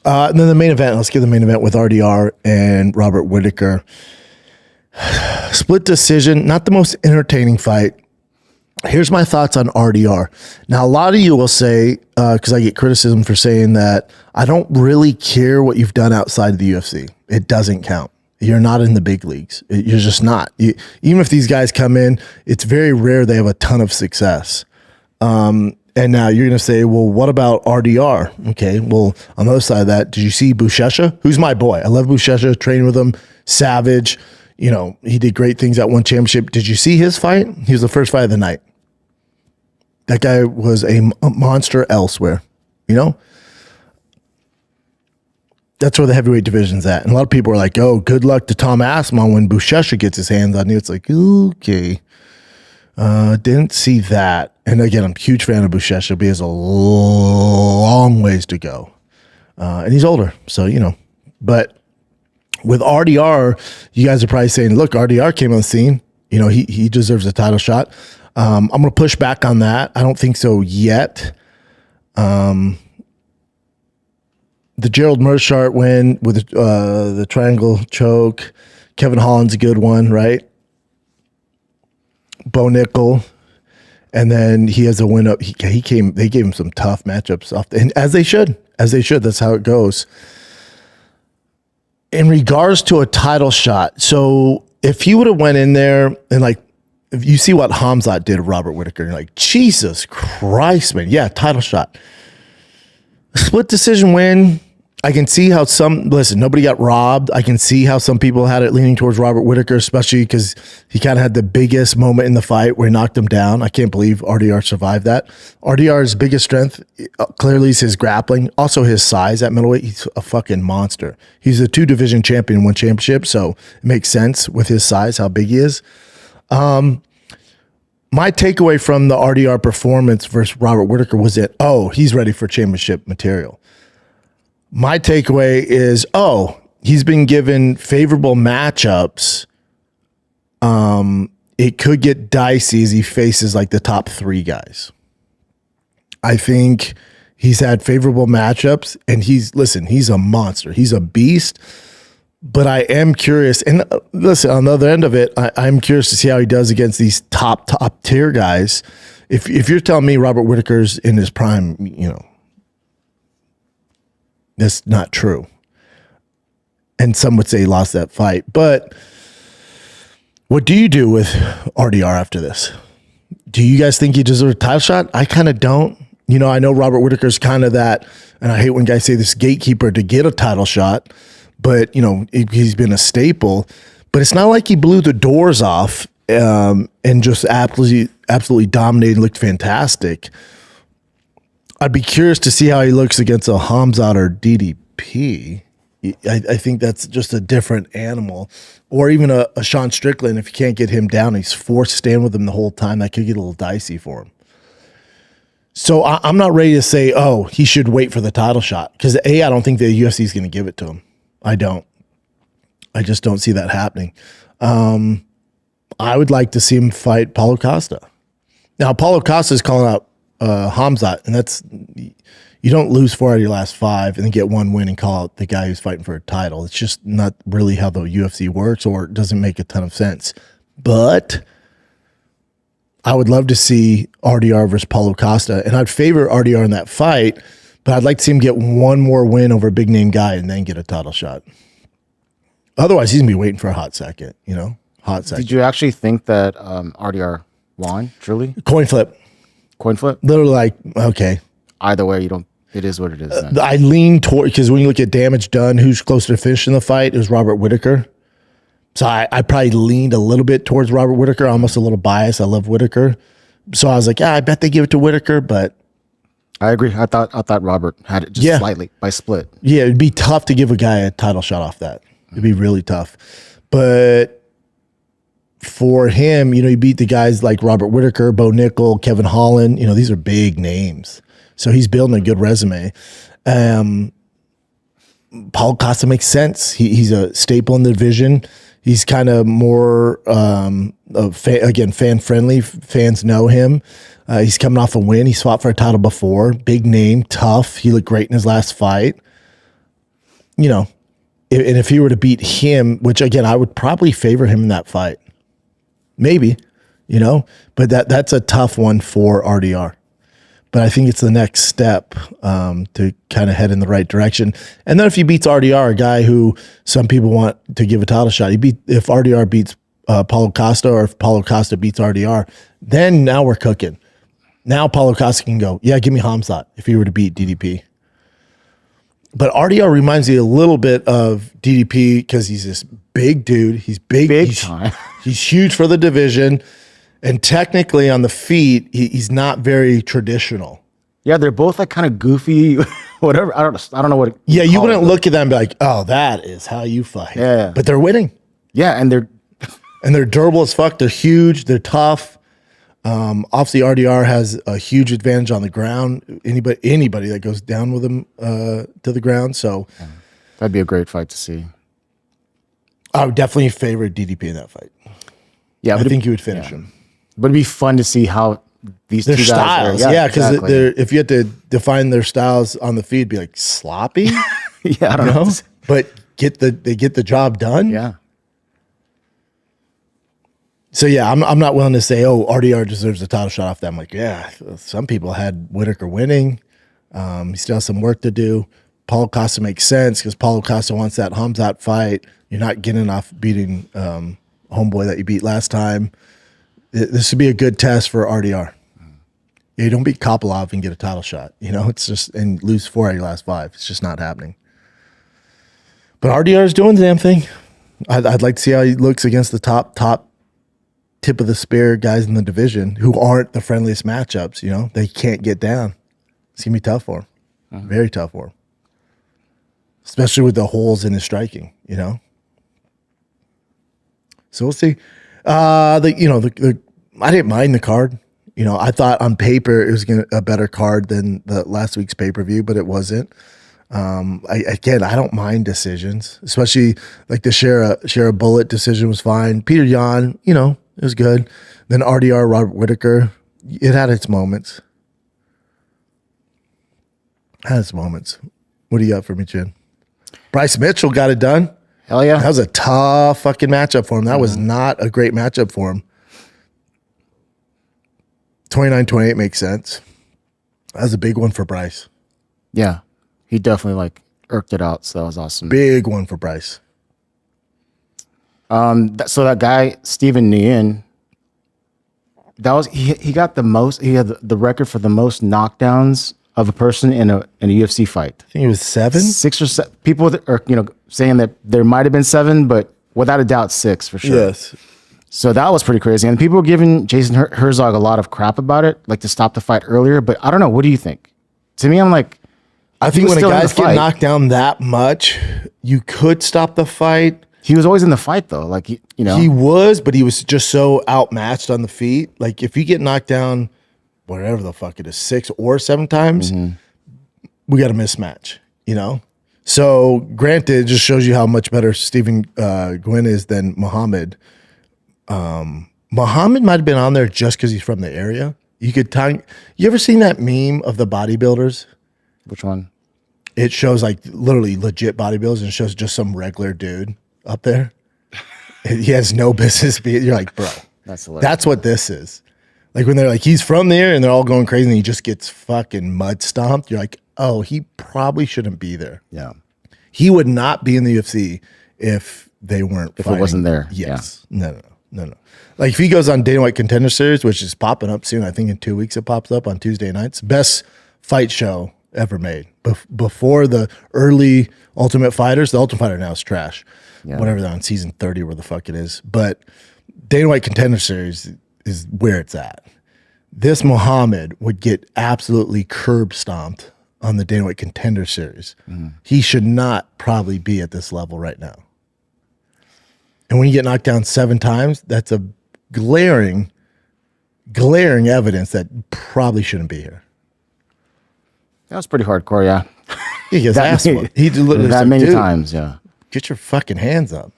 And then the main event, let's get the main event with RDR and Robert Whitaker. Split decision, not the most entertaining fight. Here's my thoughts on RDR. Now, a lot of you will say, because I get criticism for saying that, I don't really care what you've done outside of the UFC. It doesn't count. You're not in the big leagues. You're just not. Even if these guys come in, it's very rare they have a ton of success. And now you're going to say, well, what about RDR? Okay, well, on the other side of that, did you see Buchecha? Who's my boy? I love Buchecha, trained with him, savage. You know, he did great things at one championship. Did you see his fight? He was the first fight of the night. That guy was a monster elsewhere, you know? That's where the heavyweight division's at. And a lot of people are like, oh, good luck to Tom Aspinall when Buchecha gets his hands on you. It's like, okay. Didn't see that. And again, I'm a huge fan of Buchecha, but he has a long ways to go. And he's older, so, you know. But with RDR, you guys are probably saying, look, RDR came on the scene. You know, he deserves a title shot. I'm going to push back on that. I don't think so yet. The Gerald Meerschaert win with the triangle choke. Kevin Holland's a good one, right? Bo Nickel. And then he has a win up. They gave him some tough matchups off, and as they should. That's how it goes. In regards to a title shot, so if he would have went in there and like, if you see what Hamzat did to Robert Whitaker, you're like, Jesus Christ, man. Yeah, title shot. Split decision win. I can see how nobody got robbed. I can see how some people had it leaning towards Robert Whitaker, especially because he kind of had the biggest moment in the fight where he knocked him down. I can't believe RDR survived that. RDR's biggest strength clearly is his grappling, also his size at middleweight. He's a fucking monster. He's a 2-division champion, 1 championship, so it makes sense with his size, how big he is. My takeaway from the RDR performance versus Robert Whitaker was that, he's ready for championship material. My takeaway is, he's been given favorable matchups. It could get dicey as he faces like the top 3 guys. I think he's had favorable matchups, and he's a monster. He's a beast. But I am curious, and listen, on the other end of it, I'm curious to see how he does against these top tier guys. If you're telling me Robert Whitaker's in his prime, you know, that's not true. And some would say he lost that fight. But what do you do with RDR after this? Do you guys think he deserves a title shot? I kind of don't. You know, I know Robert Whitaker's kind of that, and I hate when guys say this gatekeeper to get a title shot. But, you know, he's been a staple. But it's not like he blew the doors off and just absolutely dominated, looked fantastic. I'd be curious to see how he looks against a Hamzat or DDP. I think that's just a different animal. Or even a Sean Strickland, if you can't get him down, he's forced to stand with him the whole time. That could get a little dicey for him. So I'm not ready to say, he should wait for the title shot. Because I don't think the UFC is going to give it to him. I don't. I just don't see that happening. I would like to see him fight Paulo Costa. Now, Paulo Costa is calling out Hamzat, and that's, you don't lose 4 out of your last 5 and then get 1 win and call out the guy who's fighting for a title. It's just not really how the UFC works, or it doesn't make a ton of sense. But I would love to see RDR versus Paulo Costa, and I'd favor RDR in that fight. But I'd like to see him get 1 more win over a big name guy and then get a title shot. Otherwise, he's going to be waiting for a hot second, you know? Hot second. Did you actually think that RDR won, truly? Coin flip. Coin flip? Literally like, okay. Either way, it is what it is. I lean toward, because when you look at damage done, who's closer to finishing the fight, it was Robert Whitaker. So I probably leaned a little bit towards Robert Whitaker, almost a little biased. I love Whitaker. So I was like, I bet they give it to Whitaker, but I agree. I thought Robert had it just slightly by split. Yeah, it'd be tough to give a guy a title shot off that. It'd be really tough. But for him, you know, he beat the guys like Robert Whitaker, Bo Nickel, Kevin Holland. You know, these are big names. So he's building a good resume. Paulo Costa makes sense. He's a staple in the division. He's kind of more, fan-friendly. Fans know him. He's coming off a win. He's fought for a title before. Big name, tough. He looked great in his last fight. you know, and if he were to beat him, which again, I would probably favor him in that fight. Maybe, you know, but that's a tough one for RDR. But I think it's the next step to kind of head in the right direction. And then if he beats RDR, a guy who some people want to give a title shot, if RDR beats Paulo Costa, or if Paulo Costa beats RDR, then now we're cooking. Now Paulo Costa can go, yeah, give me Hamzat if he were to beat DDP. But RDR reminds me a little bit of DDP because he's this big dude. He's big time. He's huge for the division. And technically on the feet, he's not very traditional. Yeah, they're both like kind of goofy, whatever. I don't know what. You wouldn't look at them and be like, "Oh, that is how you fight." Yeah, but they're winning. Yeah, and they're durable as fuck. They're huge. They're tough. Obviously, RDR has a huge advantage on the ground. Anybody that goes down with him to the ground. So that'd be a great fight to see. I would definitely favor DDP in that fight. Yeah, I think he would finish him. But it'd be fun to see how these their two styles, guys are. Because if you had to define their styles on the feed, it'd be like sloppy. Yeah, I don't know. But they get the job done. Yeah. So yeah, I'm not willing to say, oh, RDR deserves a title shot off that. I'm like, yeah, some people had Whitaker winning. He still has some work to do. Paulo Costa makes sense because Paulo Costa wants that Hamzat fight. You're not getting off beating homeboy that you beat last time. This would be a good test for RDR. You don't beat Kopilov and get a title shot. You know, it's just, and lose 4 out of your last 5. It's just not happening. But RDR is doing the damn thing. I'd like to see how he looks against the top tip of the spear guys in the division who aren't the friendliest matchups. You know, they can't get down. It's going to be tough for him. Very tough for him. Especially with the holes in his striking, you know. So we'll see. I didn't mind the card. You know, I thought on paper it was a better card than the last week's pay-per-view, but it wasn't. I don't mind decisions, especially like the share a bullet decision was fine. Peter Yan, you know, it was good. Then RDR, Robert Whitaker, it had its moments. What do you got for me, Chin? Bryce Mitchell got it done. Hell yeah. That was a tough fucking matchup for him. That was not a great matchup for him. 29-28 makes sense. That was a big one for Bryce. Yeah. He definitely irked it out, so that was awesome. Big one for Bryce. So that guy, Steven Nguyen, he got the most, he had the record for the most knockdowns of a person in a UFC fight. I think it was 7? 6 or 7. People are, saying that there might have been 7, but without a doubt 6 for sure. Yes. So that was pretty crazy. And people were giving Jason Herzog a lot of crap about it, like to stop the fight earlier. But I don't know. What do you think? To me, I'm like, I think when a guy's getting knocked down that much, you could stop the fight. He was always in the fight though. Like, He was, but he was just so outmatched on the feet. Like if you get knocked down, whatever the fuck it is, 6 or 7 times, we got a mismatch, you know? So granted, it just shows you how much better Steven Nguyen is than Muhammad. Muhammad might have been on there just because he's from the area. You ever seen that meme of the bodybuilders? Which one? It shows literally legit bodybuilders and it shows just some regular dude up there. He has no business being. You're like, bro, that's what this is. Like when they're like, he's from there and they're all going crazy and he just gets fucking mud stomped. You're like, oh, he probably shouldn't be there. Yeah. He would not be in the UFC if they weren't If it wasn't there. Yes. Yeah. No. Like if he goes on Dana White Contender Series, which is popping up soon, I think in 2 weeks it pops up on Tuesday nights. Best fight show ever made. Before the early Ultimate Fighters, the Ultimate Fighter now is trash. Yeah. Whatever they're on season 30, where the fuck it is. But Dana White Contender Series is where it's at. This Muhammad would get absolutely curb stomped on the Dana White Contender Series. He should not probably be at this level right now. And when you get knocked down 7 times, that's a glaring evidence that probably shouldn't be here. That was pretty hardcore, yeah. He gets ass whooped. He literally that many times, yeah. Get your fucking hands up.